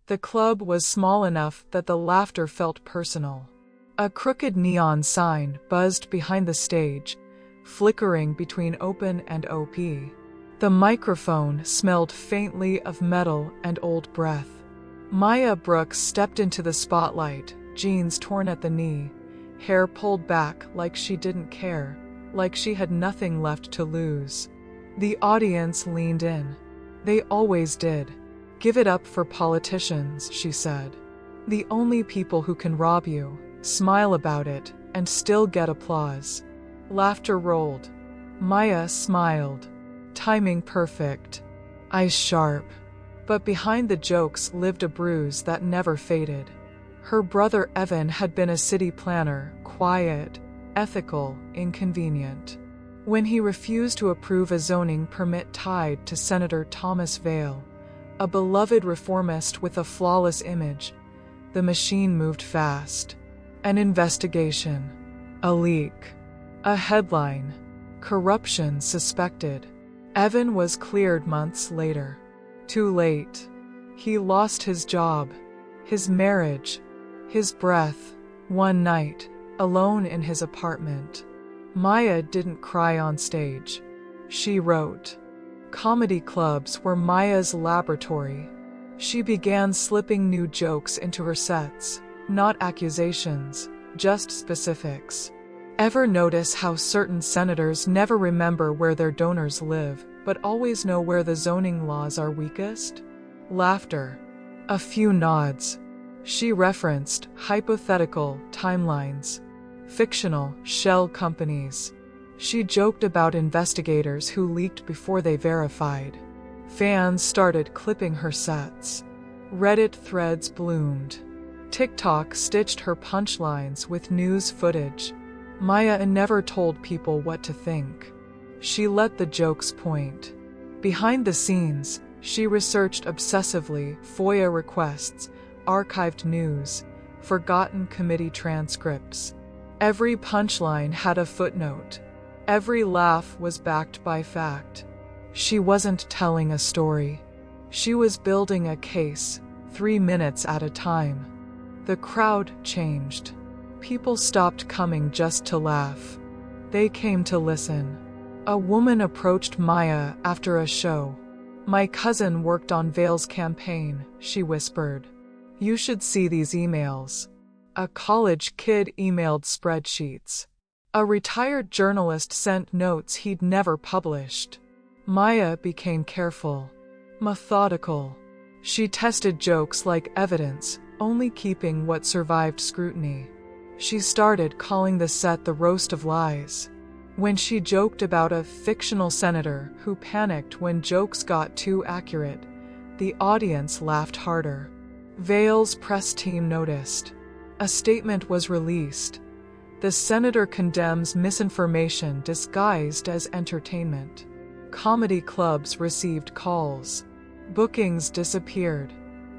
The club was small enough that the laughter felt personal. A crooked neon sign buzzed behind the stage, flickering between open and OP. The microphone smelled faintly of metal and old breath. Maya Brooks stepped into the spotlight, jeans torn at the knee, hair pulled back like she didn't care, like she had nothing left to lose. The audience leaned in. They always did. "Give it up for politicians," she said. "The only people who can rob you, smile about it, and still get applause." Laughter rolled. Maya smiled. Timing perfect. Eyes sharp. But behind the jokes lived a bruise that never faded. Her brother Evan had been a city planner, quiet, ethical, inconvenient. When he refused to approve a zoning permit tied to Senator Thomas Vail, a beloved reformist with a flawless image, the machine moved fast. An investigation. A leak. A headline. Corruption suspected. Evan was cleared months later. Too late. He lost his job, his marriage, his breath, one night, alone in his apartment. Maya didn't cry on stage. She wrote. Comedy clubs were Maya's laboratory. She began slipping new jokes into her sets, not accusations, just specifics. Ever notice how certain senators never remember where their donors live, but always know where the zoning laws are weakest? Laughter. A few nods. She referenced hypothetical timelines, fictional shell companies. She joked about investigators who leaked before they verified. Fans started clipping her sets. Reddit threads bloomed. TikTok stitched her punchlines with news footage. Maya never told people what to think. She let the jokes point. Behind the scenes, she researched obsessively FOIA requests, archived news, forgotten committee transcripts. Every punchline had a footnote. Every laugh was backed by fact. She wasn't telling a story. She was building a case, 3 minutes at a time. The crowd changed. People stopped coming just to laugh. They came to listen. A woman approached Maya after a show. "My cousin worked on Vail's campaign," she whispered. "You should see these emails." A college kid emailed spreadsheets. A retired journalist sent notes he'd never published. Maya became careful, methodical. She tested jokes like evidence, only keeping what survived scrutiny. She started calling the set the roast of lies. When she joked about a fictional senator who panicked when jokes got too accurate, the audience laughed harder. Vail's press team noticed. A statement was released. The senator condemns misinformation disguised as entertainment. Comedy clubs received calls. Bookings disappeared.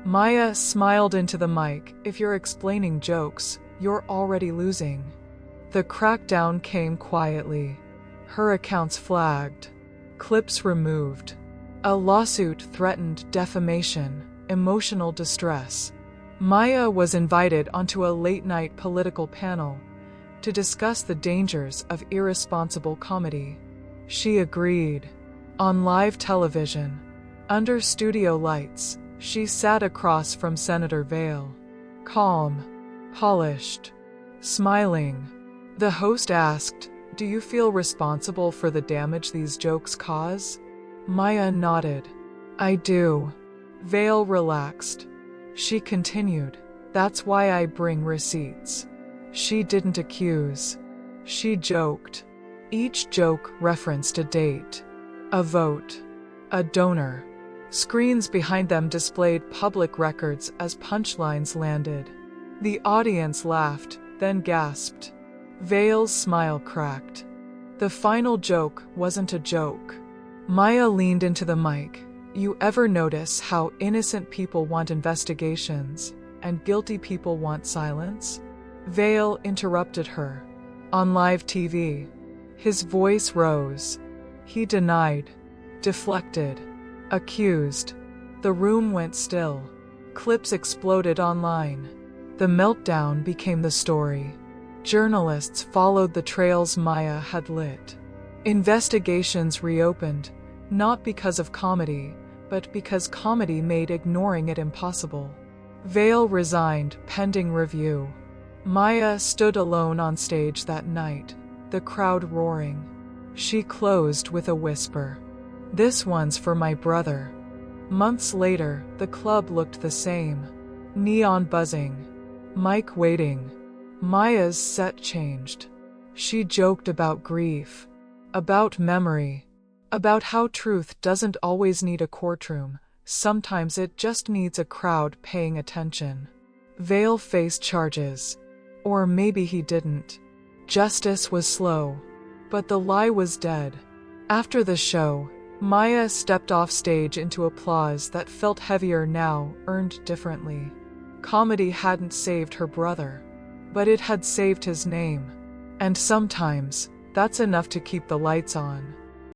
Maya smiled into the mic. "If you're explaining jokes, you're already losing." The crackdown came quietly. Her accounts flagged. Clips removed. A lawsuit threatened defamation, emotional distress. Maya was invited onto a late-night political panel to discuss the dangers of irresponsible comedy. She agreed. On live television, under studio lights, she sat across from Senator Vail. Calm, polished, smiling. The host asked, "Do you feel responsible for the damage these jokes cause?" Maya nodded. "I do." Vail relaxed. She continued, "That's why I bring receipts." She didn't accuse. She joked. Each joke referenced a date, a vote, a donor. Screens behind them displayed public records as punchlines landed. The audience laughed, then gasped. Vail's smile cracked. The final joke wasn't a joke. Maya leaned into the mic. "You ever notice how innocent people want investigations and guilty people want silence?" Vail interrupted her. On live TV, his voice rose. He denied, deflected, accused. The room went still. Clips exploded online. The meltdown became the story. Journalists followed the trails Maya had lit. Investigations reopened, not because of comedy, but because comedy made ignoring it impossible. Vale resigned, pending review. Maya stood alone on stage that night, the crowd roaring. She closed with a whisper. "This one's for my brother." Months later, the club looked the same. Neon buzzing. Mic waiting. Maya's set changed. She joked about grief, about memory, about how truth doesn't always need a courtroom, sometimes it just needs a crowd paying attention. Vale faced charges. Or maybe he didn't. Justice was slow. But the lie was dead. After the show, Maya stepped off stage into applause that felt heavier now, earned differently. Comedy hadn't saved her brother, but it had saved his name. And sometimes, that's enough to keep the lights on.